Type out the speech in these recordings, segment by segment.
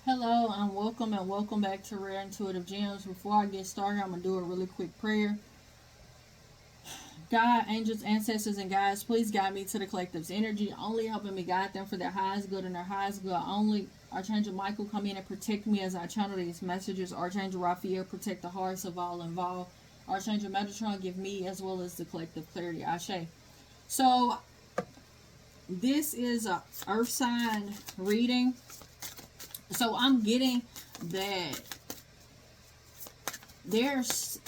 Hello and welcome back to Rare Intuitive Gems. Before I get started, I'm going to do a really quick prayer. God, angels, ancestors, and guides, please guide me to the collective's energy, only helping me guide them for their highest good and their highest good only. Archangel Michael, come in and protect me as I channel these messages. Archangel Raphael, protect the hearts of all involved. Archangel Metatron, give me as well as the collective clarity. Ashe. So, this is a earth sign reading. So, I'm getting that there's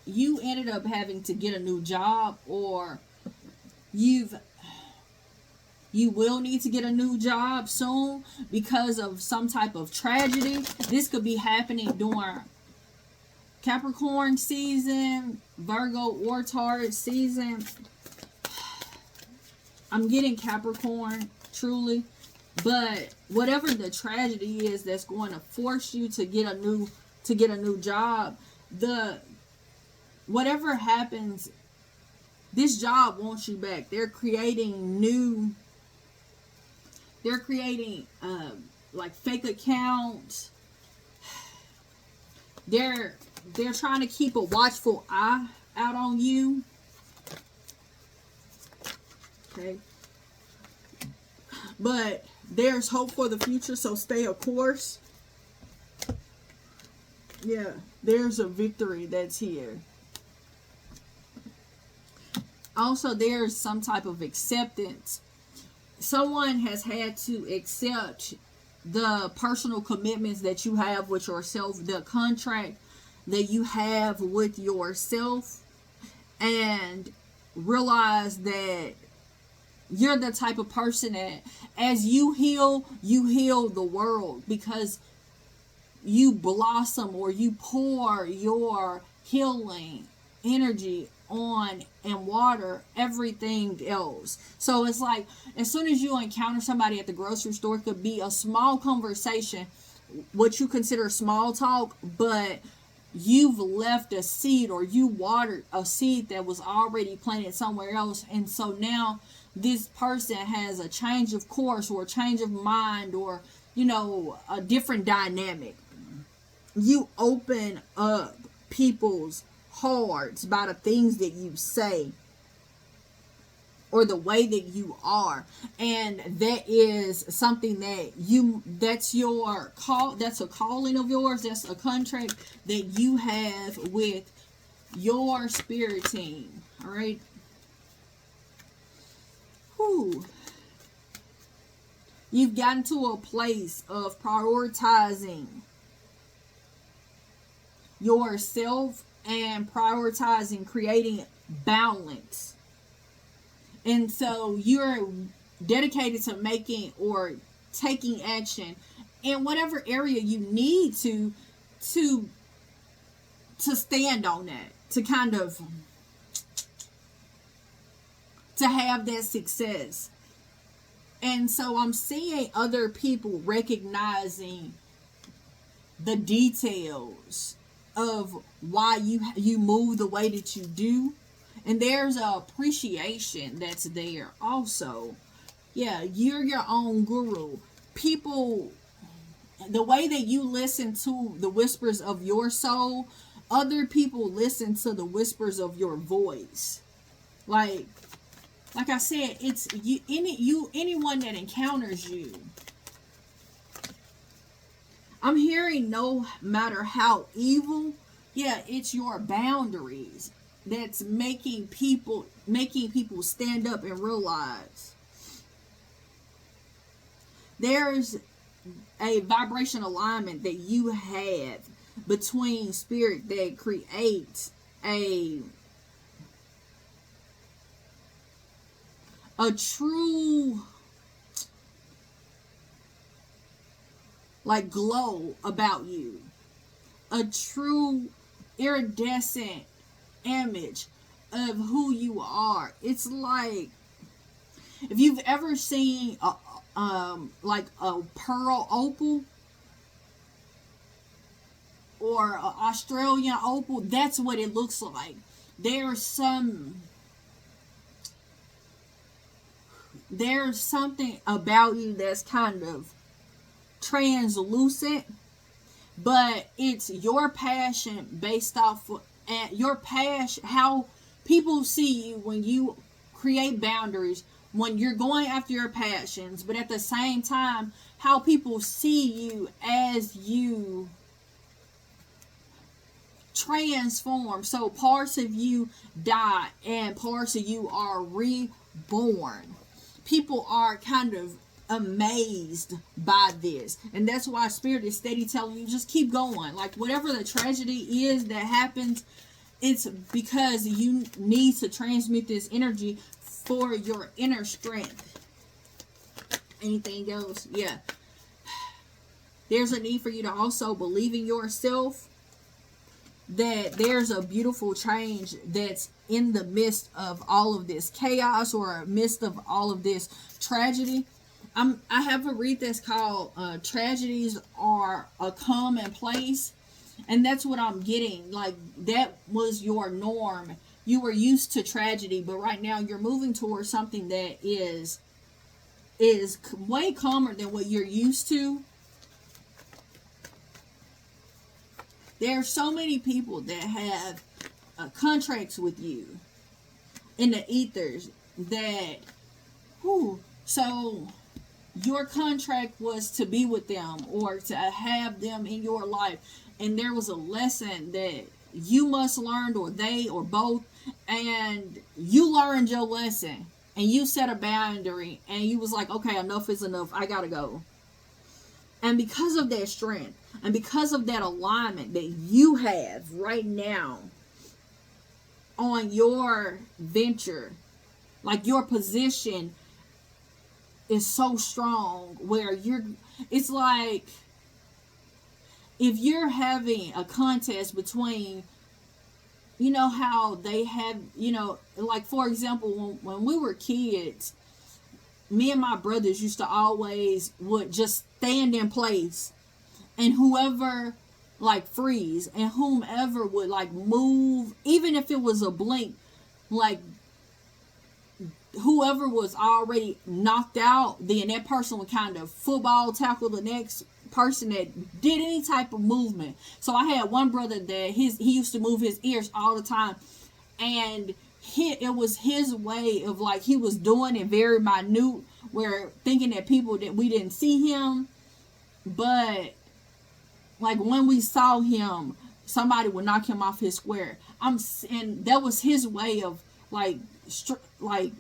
you ended up having to get a new job, or you will need to get a new job soon because of some type of tragedy. This could be happening during Capricorn season, Virgo or Taurus season. I'm getting Capricorn truly, but whatever the tragedy is that's going to force you to get a new job, whatever happens, this job wants you back. They're creating like fake accounts. They're trying to keep a watchful eye out on you. Okay. But there's hope for the future, so stay a course. Yeah, there's a victory that's here. Also, there's some type of acceptance. Someone has had to accept the personal commitments that you have with yourself, the contract that you have with yourself, and realize that you're the type of person that as you heal the world, because you blossom or you pour your healing energy on and water everything else. So it's like as soon as you encounter somebody at the grocery store, it could be a small conversation, what you consider small talk, but you've left a seed or you watered a seed that was already planted somewhere else. And so now this person has a change of course or a change of mind, or a different dynamic. You open up people's hearts by the things that you say or the way that you are, and that is something that's your call. That's a calling of yours. That's a contract that you have with your spirit team. All right. Whew. You've gotten to a place of prioritizing yourself and prioritizing creating balance. And so you're dedicated to making or taking action in whatever area you need to stand on that, to kind of to have that success. And so I'm seeing other people recognizing the details of why you move the way that you do, and there's a appreciation that's there also. Yeah, you're your own guru. People, the way that you listen to the whispers of your soul, other people listen to the whispers of your voice. Like I said, it's anyone that encounters you. I'm hearing no matter how evil, yeah, it's your boundaries that's making people stand up and realize there's a vibration alignment that you have between spirit that creates a true like glow about you, a true iridescent image of who you are. It's like if you've ever seen like a pearl opal or an Australian opal, that's what it looks like. There's something about you that's kind of translucent, but it's your passion based off of, your passion, how people see you when you create boundaries, when you're going after your passions, but at the same time, how people see you as you transform. So parts of you die and parts of you are reborn. People are kind of amazed by this, and that's why Spirit is steady telling you just keep going. Like whatever the tragedy is that happens, it's because you need to transmit this energy for your inner strength. Anything else? Yeah. There's a need for you to also believe in yourself, that there's a beautiful change that's in the midst of all of this chaos, or midst of all of this tragedy. I have a read that's called Tragedies Are a Commonplace. And that's what I'm getting. Like, that was your norm. You were used to tragedy, but right now you're moving towards something that is way calmer than what you're used to. There are so many people that have contracts with you in the ethers that, so your contract was to be with them or to have them in your life. And there was a lesson that you must learn, or they, or both, and you learned your lesson, and you set a boundary, and you was like, okay, enough is enough, I gotta go. And because of that strength, and because of that alignment that you have right now on your venture, like your position is so strong where it's like, if you're having a contest between, you know how they have, like for example, when we were kids, me and my brothers used to always would just stand in place, and whoever like freeze, and whomever would like move, even if it was a blink, like whoever was already knocked out, then that person would kind of football tackle the next person that did any type of movement. So I had one brother that he used to move his ears all the time, and it was his way of, like, he was doing it very minute, where thinking that people, that we didn't see him, but like when we saw him, somebody would knock him off his square. And that was his way of like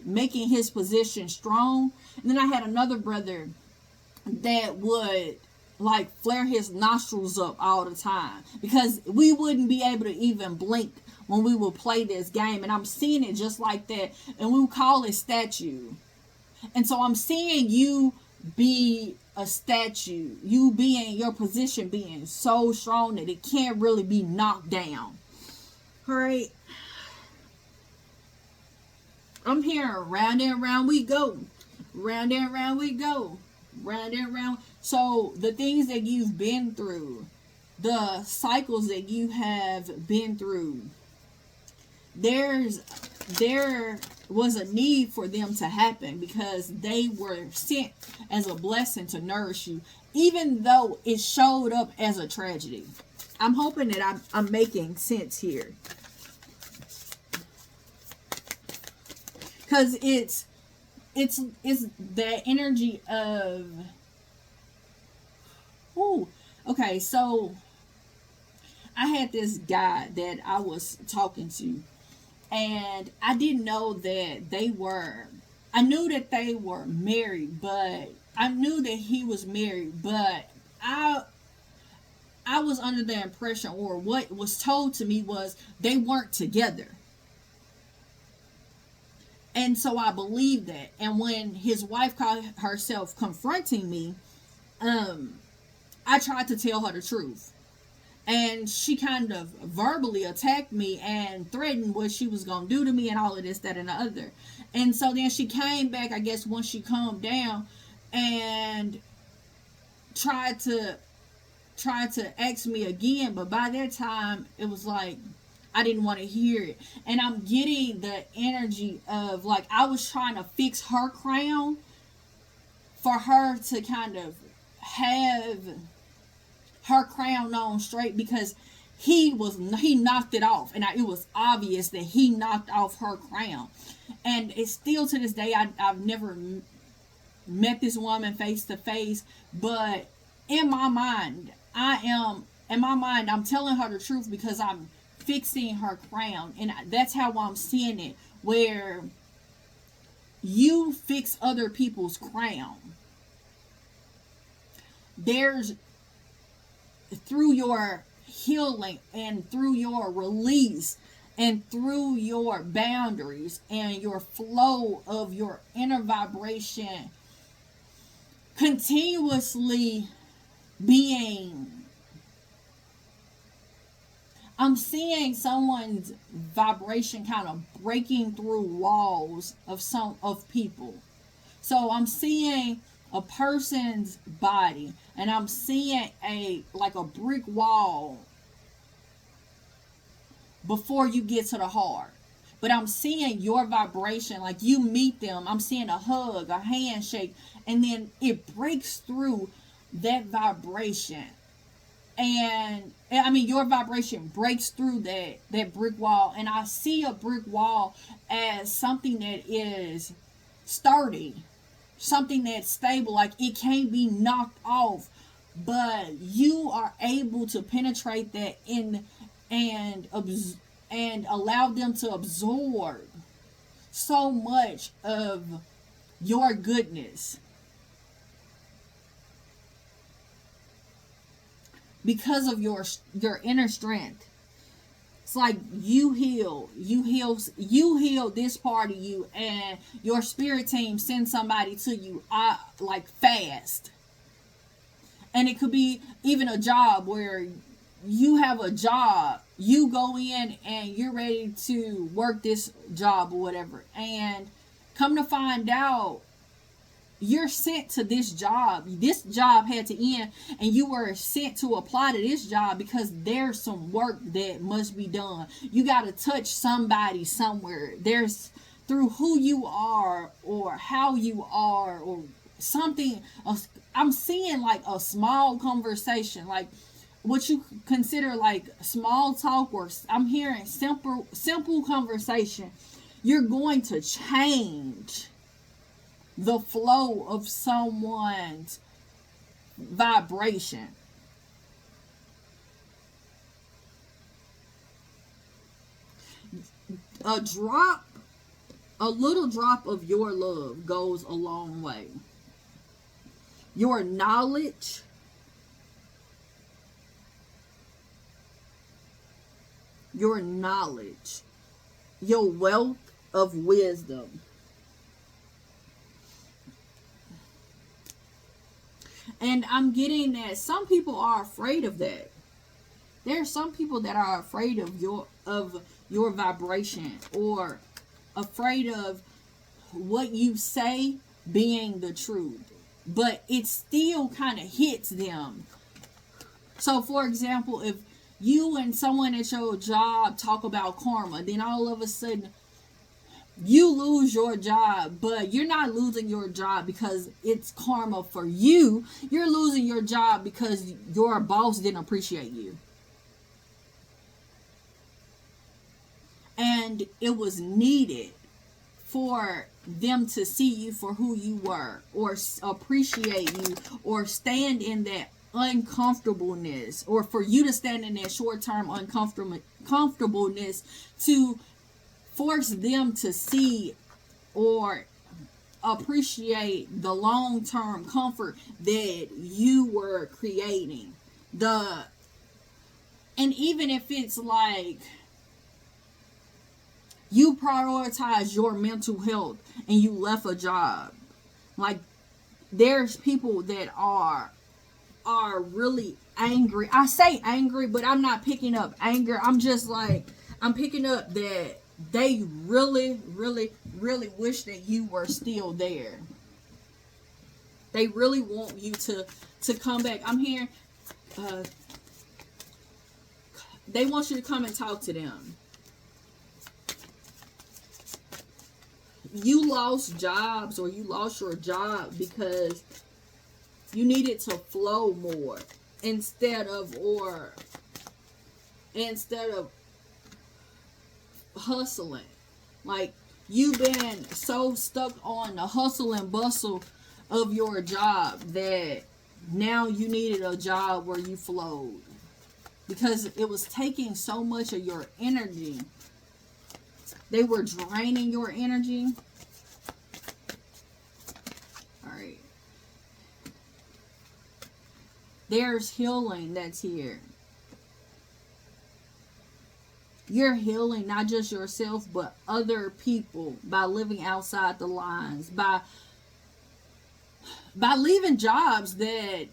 making his position strong. And then I had another brother that would like flare his nostrils up all the time, because we wouldn't be able to even blink when we would play this game. And I'm seeing it just like that, and we would call it statue. And so I'm seeing you be a statue, you being your position being so strong that it can't really be knocked down. All right, I'm hearing round and round we go, round and round we go, round and round. So the things that you've been through, the cycles that you have been through, there was a need for them to happen, because they were sent as a blessing to nourish you, even though it showed up as a tragedy. I'm hoping that I'm making sense here, because it's that energy of, okay, so I had this guy that I was talking to, and I didn't know that I knew that they were married, but I knew that he was married, but I was under the impression, or what was told to me was, they weren't together. And so I believed that. And when his wife called herself confronting me, I tried to tell her the truth. And she kind of verbally attacked me and threatened what she was going to do to me and all of this, that, and the other. And so then she came back, I guess, once she calmed down, and tried to ask me again. But by that time, it was like, I didn't want to hear it. And I'm getting the energy of, like, I was trying to fix her crown for her to kind of have her crown on straight because he knocked it off, and it was obvious that he knocked off her crown. And it's still to this day, I've never met this woman face to face, but in my mind, I'm telling her the truth because I'm fixing her crown, and that's how I'm seeing it, where you fix other people's crown. There's, through your healing and through your release and through your boundaries and your flow of your inner vibration continuously being, I'm seeing someone's vibration kind of breaking through walls of people. So I'm seeing a person's body, and I'm seeing a brick wall before you get to the heart. But I'm seeing your vibration, like you meet them. I'm seeing a hug, a handshake, and then it breaks through that vibration. And I mean, your vibration breaks through that brick wall. And I see a brick wall as something that is sturdy, something that's stable, like it can't be knocked off. But you are able to penetrate that in and allow them to absorb so much of your goodness. Because of your inner strength. It's like you heal this part of you, and your spirit team sends somebody to you like fast. And it could be even a job where you have a job, you go in and you're ready to work this job or whatever, and come to find out you're sent to this job. This job had to end, and you were sent to apply to this job because there's some work that must be done. You got to touch somebody somewhere. There's, through who you are or how you are or something. I'm seeing like a small conversation, like what you consider like small talk, or I'm hearing simple conversation. You're going to change the flow of someone's vibration. A little drop of your love goes a long way. Your knowledge, your wealth of wisdom. And I'm getting that some people are afraid of that. There are some people that are afraid of your vibration, or afraid of what you say being the truth. But it still kind of hits them. So, for example, if you and someone at your job talk about karma, then all of a sudden you lose your job, but you're not losing your job because it's karma for you. You're losing your job because your boss didn't appreciate you. And it was needed for them to see you for who you were, or appreciate you, or stand in that uncomfortableness, or for you to stand in that short-term uncomfortableness to force them to see or appreciate the long-term comfort that you were creating. And even if it's like you prioritize your mental health and you left a job, like there's people that are really angry. I say angry, but I'm not picking up anger. I'm just like, I'm picking up that they really, really, really wish that you were still there. They really want you to come back. I'm here. They want you to come and talk to them. You lost jobs, or you lost your job because You need it to flow more instead of hustling. Like, you've been so stuck on the hustle and bustle of your job that now you needed a job where you flowed, because it was taking so much of your energy. They were draining your energy. All right. There's healing that's here. You're healing not just yourself, but other people by living outside the lines, by leaving jobs that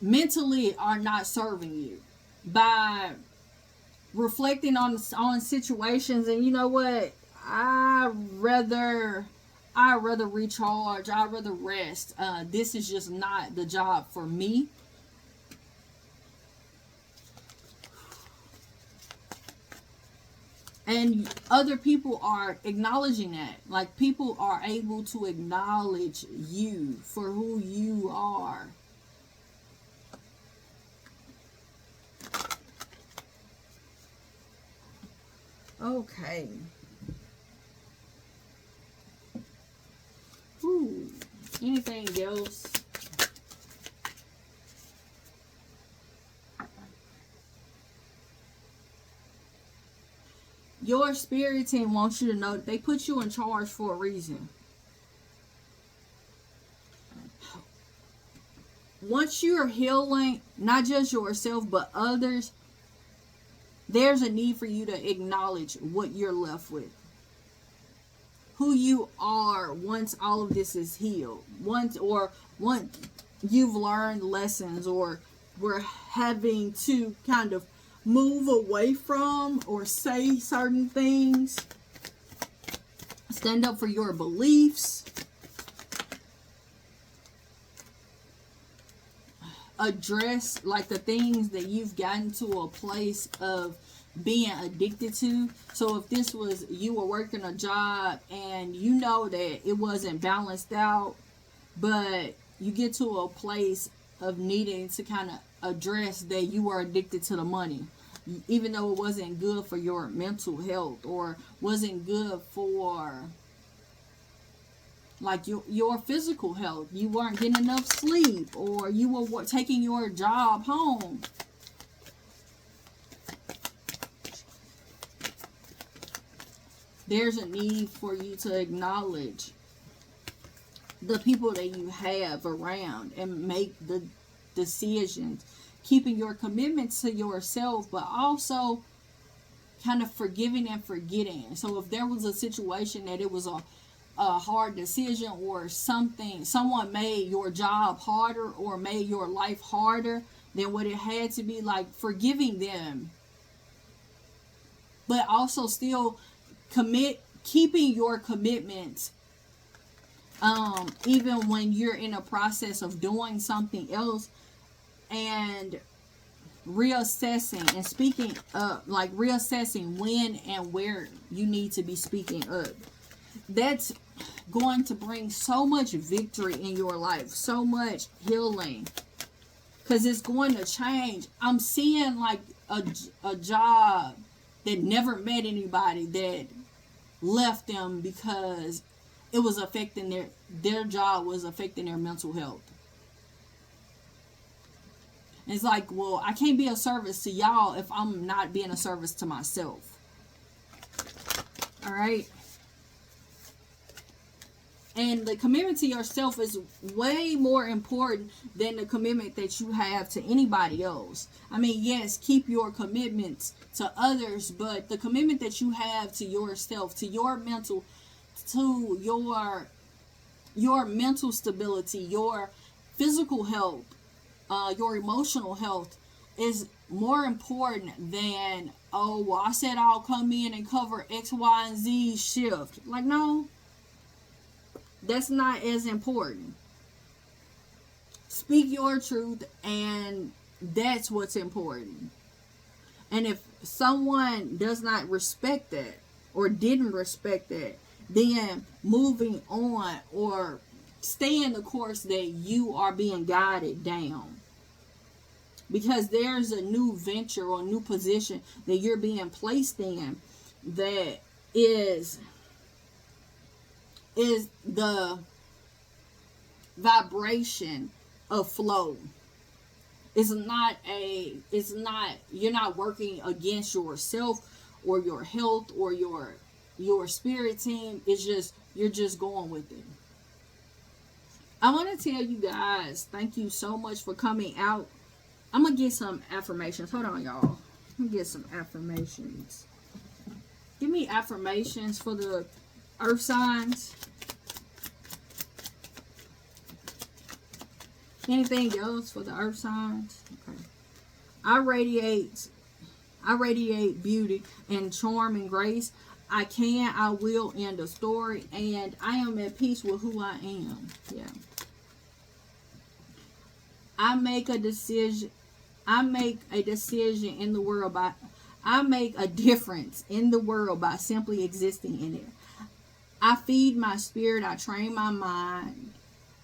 mentally are not serving you, by reflecting on situations, and you know what, I rather recharge, I'd rather rest. This is just not the job for me. And other people are acknowledging that. Like, people are able to acknowledge you for who you are. Okay. Ooh. Anything else? Your spirit team wants you to know that they put you in charge for a reason. Once you're healing, not just yourself, but others, there's a need for you to acknowledge what you're left with. Who you are once all of this is healed. Once you've learned lessons, or we're having to kind of move away from or say certain things. Stand up for your beliefs. Address like the things that you've gotten to a place of being addicted to. So if this was, you were working a job and you know that it wasn't balanced out, but you get to a place of needing to kind of address that you were addicted to the money, even though it wasn't good for your mental health, or wasn't good for like your physical health. You weren't getting enough sleep, or you were taking your job home. There's a need for you to acknowledge the people that you have around and make the decisions, keeping your commitment to yourself, but also kind of forgiving and forgetting. So if there was a situation that it was a hard decision, or someone made your job harder or made your life harder than what it had to be, like forgiving them, but also still keeping your commitments, even when you're in a process of doing something else, and reassessing and speaking up, like reassessing when and where you need to be speaking up. That's going to bring so much victory in your life, so much healing, because it's going to change. I'm seeing like a job that never met anybody that left them because it was affecting their job was affecting their mental health. And it's like, well, I can't be a service to y'all if I'm not being a service to myself. All right. And the commitment to yourself is way more important than the commitment that you have to anybody else. I mean, yes, keep your commitments to others, but the commitment that you have to yourself, to your mental, to your mental stability, your physical health, your emotional health is more important than, oh, well, I said I'll come in and cover X, Y, and Z shift. Like, no. That's not as important. Speak your truth, and that's what's important. And if someone does not respect that, or didn't respect that, then moving on or stay in the course that you are being guided down. Because there's a new venture or a new position that you're being placed in that is the vibration of flow. It's not, you're not working against yourself or your health or your spirit team. It's just, you're just going with it. I want to tell you guys, thank you so much for coming out. I'm going to get some affirmations. Hold on, y'all. Let me get some affirmations. Give me affirmations for the earth signs. Anything else for the earth signs? Okay. I radiate beauty and charm and grace. I can, I will end the story, and I am at peace with who I am. Yeah. I make a decision in the world I make a difference in the world by simply existing in it. I feed my spirit, I train my mind,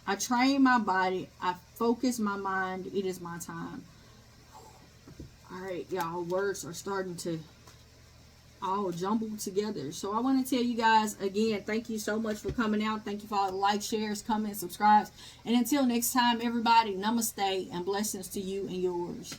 I train my body, I focus my mind. It is my time. Alright, y'all, words are starting to all jumbled together. So I want to tell you guys again, thank you so much for coming out. Thank you for all the likes, shares, comments, subscribes. And until next time, everybody, namaste and blessings to you and yours.